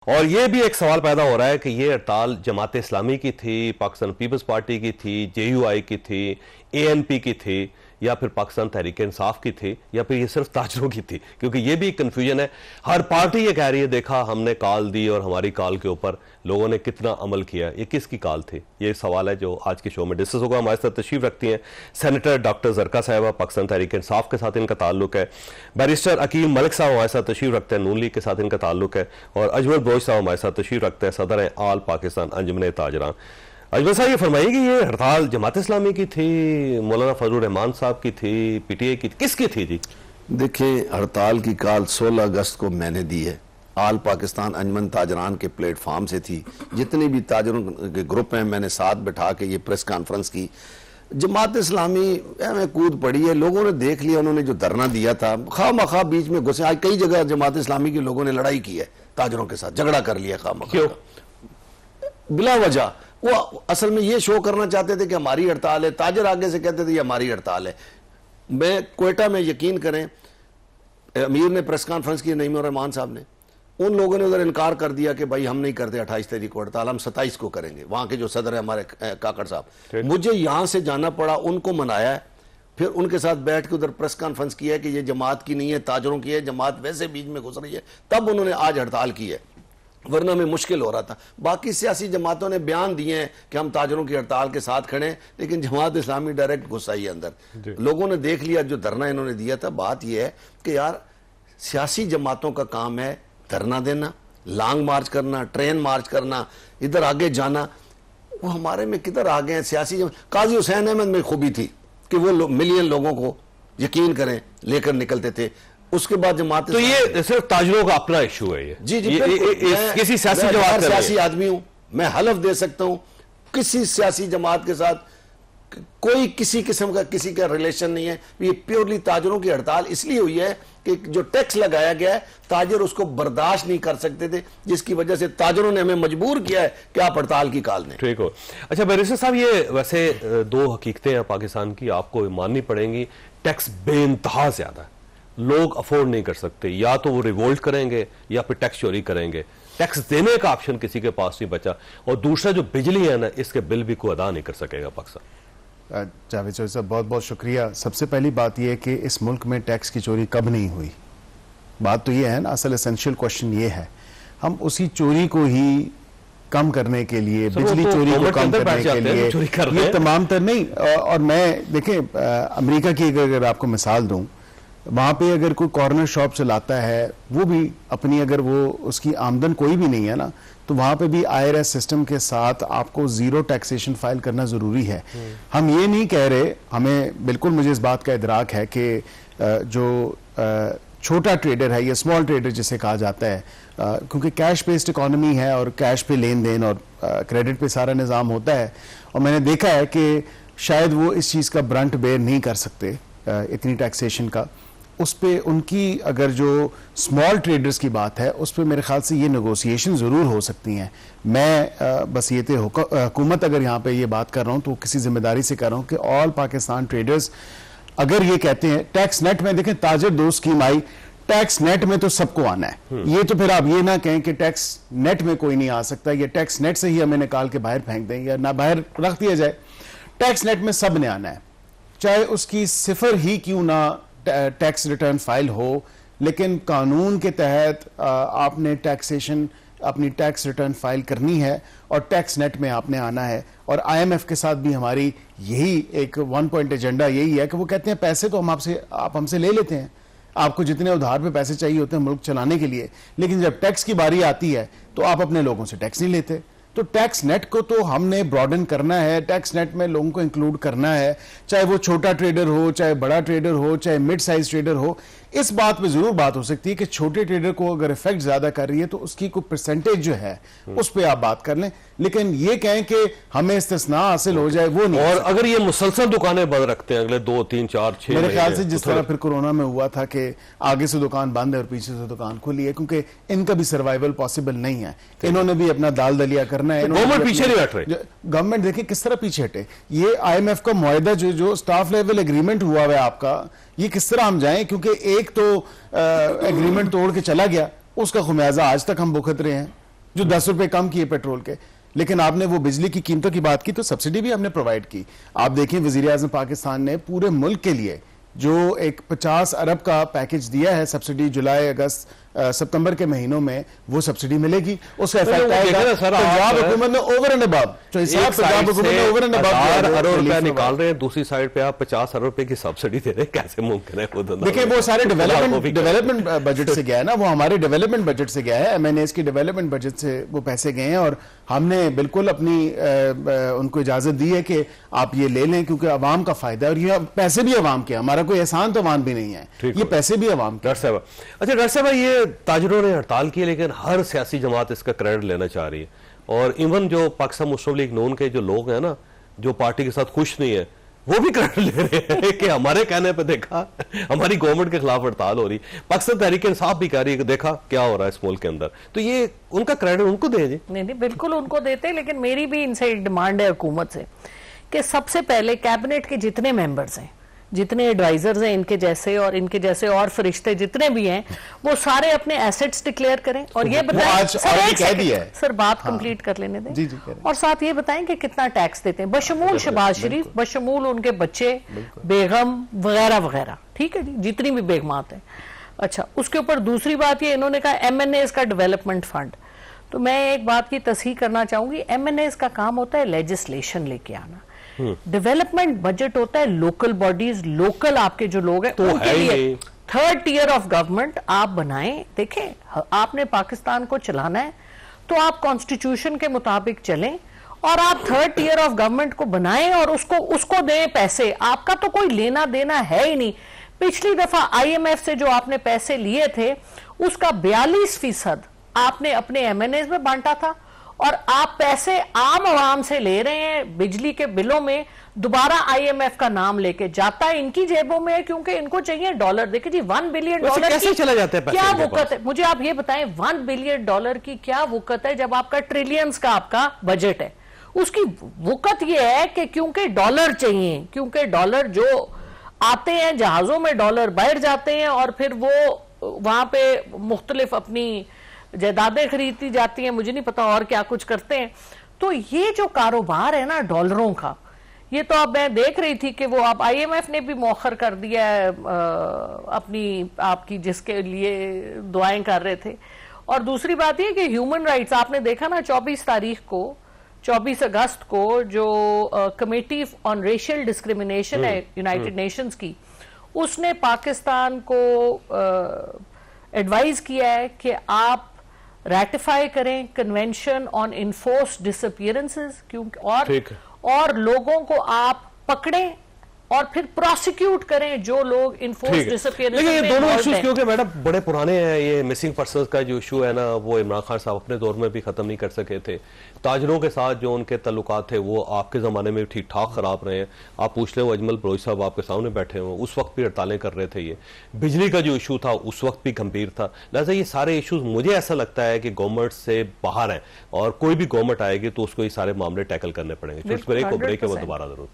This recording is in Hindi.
और ये भी एक सवाल पैदा हो रहा है कि ये हड़ताल जमात इस्लामी की थी, पाकिस्तान पीपल्स पार्टी की थी, जेयूआई की थी, एएनपी की थी, या फिर पाकिस्तान तहरीक इंसाफ की थी, या फिर ये सिर्फ ताजरों की थी। क्योंकि ये भी कंफ्यूजन है। हर पार्टी ये कह रही है देखा हमने कॉल दी और हमारी कॉल के ऊपर लोगों ने कितना अमल किया। ये किसकी कॉल थी? ये सवाल है जो आज के शो में डिस्कस होगा। हमारे साथ तशरीफ रखती हैं सेनेटर डॉक्टर जरका साहिबा, पाकिस्तान तहरीक इंसाफ के साथ इनका ताल्लुक है। बैरिस्टर अकीम मलिक साहब हमारे साथ तशरीफ रखते हैं, नून लीग के साथ इनका ताल्लुक है। और अजमल बलोच साहब हमारे साथ तशरीफ रखते हैं, सदर हैं आल पाकिस्तान अंजुमन ताजरान। अजमल साहब ये फरमाइए कि ये हड़ताल जमात इस्लामी की थी, मौलाना फजलुर रहमान साहब की थी, पीटीआई की, किसकी थी जी? देखिए, हड़ताल की कॉल 16 अगस्त को मैंने दी है। आल पाकिस्तान अंजुमन ताजरान के प्लेटफॉर्म से थी। जितने भी ताजरों के ग्रुप हैं मैंने साथ बैठा के ये प्रेस कॉन्फ्रेंस की। जमात इस्लामी में कूद पड़ी है, लोगों ने देख लिया, उन्होंने जो धरना दिया था खा मखा बीच में घुसे। आज कई जगह जमात इस्लामी के लोगों ने लड़ाई की है, ताजरों के साथ झगड़ा कर लिया खा मखा, बिला वजह। वो असल में ये शो करना चाहते थे कि हमारी हड़ताल है, ताजर आगे से कहते थे ये हमारी हड़ताल है। मैं कोयटा में, यकीन करें, अमीर ने प्रेस कॉन्फ्रेंस की, नईम रहमान साहब ने, उन लोगों ने उधर इनकार कर दिया कि भाई हम नहीं करते 28 तारीख को हड़ताल, हम 27 को करेंगे। वहां के जो सदर है हमारे काकड़ साहब, मुझे यहां से जाना पड़ा, उनको मनाया है, फिर उनके साथ बैठ के उधर प्रेस कॉन्फ्रेंस किया है कि ये जमात की नहीं है, ताजरों की है, जमात वैसे बीच में घुस रही है, तब उन्होंने आज हड़ताल की है, वरना में मुश्किल हो रहा था। बाकी सियासी जमातों ने बयान दिए हैं कि हम ताजरों की हड़ताल के साथ खड़े हैं, लेकिन जमात इस्लामी डायरेक्ट घुस आई है अंदर। लोगों ने देख लिया जो धरना इन्होंने दिया था। बात यह है कि यार सियासी जमातों का काम है धरना देना, लॉन्ग मार्च करना, ट्रेन मार्च करना, इधर आगे जाना। वो हमारे में किधर आ गए हैं सियासी। काजी हुसैन अहमद में खूबी थी कि वो मिलियन लोगों को, यकीन करें, लेकर निकलते थे। उसके बाद जमात, तो ये सिर्फ ताजरों का अपना इशू है। जी जी, किसी सियासी आदमी हूं, मैं हलफ दे सकता हूं किसी सियासी जमात के साथ कोई किसी किस्म का किसी का रिलेशन नहीं है। ये प्योरली ताजरों की हड़ताल इसलिए हुई है कि जो टैक्स लगाया गया है ताजर उसको बर्दाश्त नहीं कर सकते थे, जिसकी वजह से ताजरों ने हमें मजबूर किया है कि आप हड़ताल की कॉल दें। ठीक हो। अच्छा बैरिस्टर साहब, ये वैसे दो हकीकतें हैं पाकिस्तान की, आपको माननी पड़ेंगी। टैक्स बेइंतहा ज्यादा है, लोग अफोर्ड नहीं कर सकते, या तो वो रिवोल्ट करेंगे या फिर टैक्स चोरी करेंगे। टैक्स देने का ऑप्शन किसी के पास नहीं बचा। और दूसरा जो बिजली है ना, इसके बिल भी कोई अदा नहीं कर सकेगा पाकिस्तान। जावेद साहब बहुत बहुत शुक्रिया। सबसे पहली बात यह है कि इस मुल्क में टैक्स की चोरी कब नहीं हुई। बात तो यह है ना, असल एसेंशियल क्वेश्चन ये है, हम उसी चोरी को ही कम करने के लिए, बिजली चोरी को कम करने के लिए ये तमाम तर नहीं। और मैं देखें, अमेरिका की अगर आपको मिसाल दूं, वहां पे अगर कोई कॉर्नर शॉप चलाता है, वो भी अपनी, अगर वो उसकी आमदन कोई भी नहीं है ना, तो वहां पे भी IRS सिस्टम के साथ आपको जीरो टैक्सेशन फाइल करना जरूरी है। हम ये नहीं कह रहे, हमें बिल्कुल, मुझे इस बात का इदराक है कि जो छोटा ट्रेडर है या स्मॉल ट्रेडर जिसे कहा जाता है, क्योंकि कैश बेस्ड इकोनॉमी है और कैश पे लेन देन और क्रेडिट पे सारा निज़ाम होता है, और मैंने देखा है कि शायद वो इस चीज़ का ब्रंट बेयर नहीं कर सकते इतनी टैक्सेशन का। उस पर उनकी, अगर जो स्मॉल ट्रेडर्स की बात है, उस पर मेरे ख्याल से ये नेगोशिएशन ज़रूर हो सकती हैं। मैं बस ये हुकूमत अगर यहाँ पे ये बात कर रहा हूँ तो किसी जिम्मेदारी से कर रहा हूँ कि ऑल पाकिस्तान ट्रेडर्स अगर ये कहते हैं टैक्स नेट में, देखें ताजर दो स्कीम आई, टैक्स नेट में तो सबको आना है। ये तो फिर आप ये ना कहें कि टैक्स नेट में कोई नहीं आ सकता, या टैक्स नेट से ही हमें निकाल के बाहर फेंक दें या ना बाहर रख दिया जाए। टैक्स नेट में सब ने आना है, चाहे उसकी सिफर ही क्यों ना टैक्स रिटर्न फाइल हो, लेकिन कानून के तहत आपने टैक्सेशन, अपनी टैक्स रिटर्न फाइल करनी है और टैक्स नेट में आपने आना है। और IMF के साथ भी हमारी यही एक 1 पॉइंट एजेंडा यही है कि वो कहते हैं पैसे तो आप हमसे ले लेते हैं, आपको जितने उधार पे पैसे चाहिए होते हैं मुल्क चलाने के लिए, लेकिन जब टैक्स की बारी आती है तो आप अपने लोगों से टैक्स नहीं लेते। तो टैक्स नेट को तो हमने ब्रॉडन करना है, टैक्स नेट में लोगों को इंक्लूड करना है, चाहे वो छोटा ट्रेडर हो, चाहे बड़ा ट्रेडर हो, चाहे मिड साइज ट्रेडर हो। इस बात पे जरूर बात हो सकती है कि छोटे ट्रेडर को अगर इफेक्ट ज्यादा कर रही है तो उसकी कोई परसेंटेज जो है उस पर आप बात कर लें, लेकिन ये कहें कि हमें इस्तिस्ना हासिल हो जाए, वो नहीं। और अगर ये मुसलसल दुकानें बंद रखते हैं अगले 2, 3, 4, 6 मेरे ख्याल से जिस तरह फिर कोरोना में हुआ था कि आगे से दुकान बंद है और पीछे से दुकान खुली है, क्योंकि इनका भी सर्वाइवल पॉसिबल नहीं है, इन्होंने भी अपना दाल दलिया करना है। गवर्नमेंट पीछे नहीं हट रही। गवर्नमेंट देखिए किस तरह पीछे हटे। ये IMF का मुआहदा जो स्टाफ लेवल एग्रीमेंट हुआ है आपका, ये किस तरह हम जाएं, क्योंकि एक तो एग्रीमेंट तोड़ के चला गया, उसका खुमियाजा आज तक हम भुगत रहे हैं। जो 10 रुपए कम किए पेट्रोल के। लेकिन आपने वो बिजली की कीमतों की बात की तो सब्सिडी भी हमने प्रोवाइड की। आप देखें वजीर आज़म पाकिस्तान ने पूरे मुल्क के लिए जो एक 50 अरब का पैकेज दिया है सब्सिडी, जुलाई अगस्त सितंबर के महीनों में वो सब्सिडी मिलेगी, उसका इफेक्ट आएगा। पंजाब हुकूमत ने ओवर एंड अबव, पंजाब हुकूमत ने ओवर एंड अबव अरब रुपया निकाल रहे हैं, दूसरी साइड पे आप 50 अरब रुपए की सब्सिडी दे रहे हैं, कैसे मुमकिन है? खुद देखिए वो सारे डेवलपमेंट बजट से गया है ना, वो हमारे डेवलपमेंट बजट से गया है, MNAs की डेवलपमेंट बजट से वो पैसे गए हैं। और हमने बिल्कुल अपनी उनको इजाजत दी है कि आप ये ले लें क्योंकि अवाम का फायदा है और ये पैसे भी अवाम के, हमारा कोई एहसान तो अवाम भी नहीं है, ये पैसे भी अवाम के। डॉक्टर साहब, अच्छा डॉक्टर साहब, ये ताजरों ने हड़ताल की लेकिन हर सियासी जमात इसका क्रेडिट लेना चाह रही है, और इवन जो पाकिस्तान मुस्लिम लीग नून के जो लोग हैं ना, जो पार्टी के साथ खुश नहीं है, वो भी क्रेडिट ले रहे हैं कि हमारे कहने पे देखा हमारी गवर्नमेंट के खिलाफ हड़ताल हो रही। पाकिस्तान तहरीक इंसाफ भी कह रही है कि देखा क्या हो रहा है इस मुल्क के अंदर, तो ये उनका क्रेडिट उनको दें जी। नहीं, बिल्कुल उनको देते हैं, लेकिन मेरी भी इनसे डिमांड है हुकूमत से कि सबसे पहले कैबिनेट के जितने मेंबर्स हैं, जितने एडवाइजर्स हैं इनके जैसे और इनके जैसे और फरिश्ते जितने भी हैं, वो सारे अपने एसेट्स डिक्लेयर करें और ये बताएं सर बात कंप्लीट कर लेने दें। जी, और साथ ये बताएं कि कितना टैक्स देते हैं, बशमूल शहबाज शरीफ, बशमूल उनके बच्चे, बेगम वगैरह वगैरह, ठीक है जी, जितनी भी बेगमात है। अच्छा, उसके ऊपर दूसरी बात ये इन्होंने कहा MNAs का डेवलपमेंट फंड, तो मैं एक बात की तस्हीह करना चाहूंगी, MNAs का काम होता है लेजिस्लेशन लेके आना, डेवलपमेंट बजट होता है लोकल बॉडीज, लोकल आपके जो लोग हैं तो उनके लिए थर्ड टियर ऑफ गवर्नमेंट आप बनाएं। देखें, आपने पाकिस्तान को चलाना है तो आप कॉन्स्टिट्यूशन के मुताबिक चलें और आप थर्ड टियर ऑफ गवर्नमेंट को बनाएं और उसको दें पैसे। आपका तो कोई लेना देना है ही नहीं। पिछली दफा IMF से जो आपने पैसे लिए थे उसका 42% आपने अपने MNAs में बांटा था और आप पैसे आम आवाम से ले रहे हैं। बिजली के बिलों में दोबारा IMF का नाम लेके जाता है, इनकी जेबों में है क्योंकि इनको चाहिए डॉलर। देखिए जी, $1 बिलियन कैसे चला जाता है, क्या वुकत है? मुझे आप ये बताएं, $1 बिलियन की क्या वुकत है जब आपका ट्रिलियंस का आपका बजट है? उसकी वुकत ये है कि क्योंकि डॉलर चाहिए, क्योंकि डॉलर जो आते हैं जहाजों में, डॉलर बाहर जाते हैं और फिर वो वहां पे मुख्तलिफ अपनी जायदादें खरीदती जाती हैं, मुझे नहीं पता और क्या कुछ करते हैं। तो ये जो कारोबार है ना डॉलरों का, ये तो अब मैं देख रही थी कि वो अब IMF ने भी मौखर कर दिया है अपनी आपकी जिसके लिए दुआएं कर रहे थे। और दूसरी बात ये कि ह्यूमन राइट्स, आपने देखा ना 24 अगस्त को जो कमेटी ऑन रेशियल डिस्क्रिमिनेशन है यूनाइटेड नेशंस की, उसने पाकिस्तान को एडवाइज किया है कि आप रैटिफाई करें कन्वेंशन ऑन इन्फोर्स्ड डिसअपीयरेंसेस, क्योंकि और लोगों को आप पकड़ें और फिर प्रोसिक्यूट करें जो लोग इन्फोर्स्ड डिसअपीयरेंस। लेकिन ये दोनों इश्यूज क्योंकि मैडम बड़े पुराने हैं, ये मिसिंग पर्सनस का जो इशू है ना, वो इमरान खान साहब अपने दौर में भी खत्म नहीं कर सके थे। ताजरों के साथ जो उनके ताल्लुकात थे वो आपके जमाने में ठीक ठाक खराब रहे हैं। आप पूछ लें, वो अजमल बलोच साहब आपके सामने बैठे हुए, उस वक्त भी हड़तालें कर रहे थे। ये बिजली का जो इशू था उस वक्त भी गंभीर था। लिहाजा ये सारे इशूज मुझे ऐसा लगता है कि गवर्नमेंट से बाहर हैं और कोई भी गवर्नमेंट आएगी तो उसको ये सारे मामले टैकल करने पड़ेंगे। ब्रेक के बाद दोबारा जरूरत।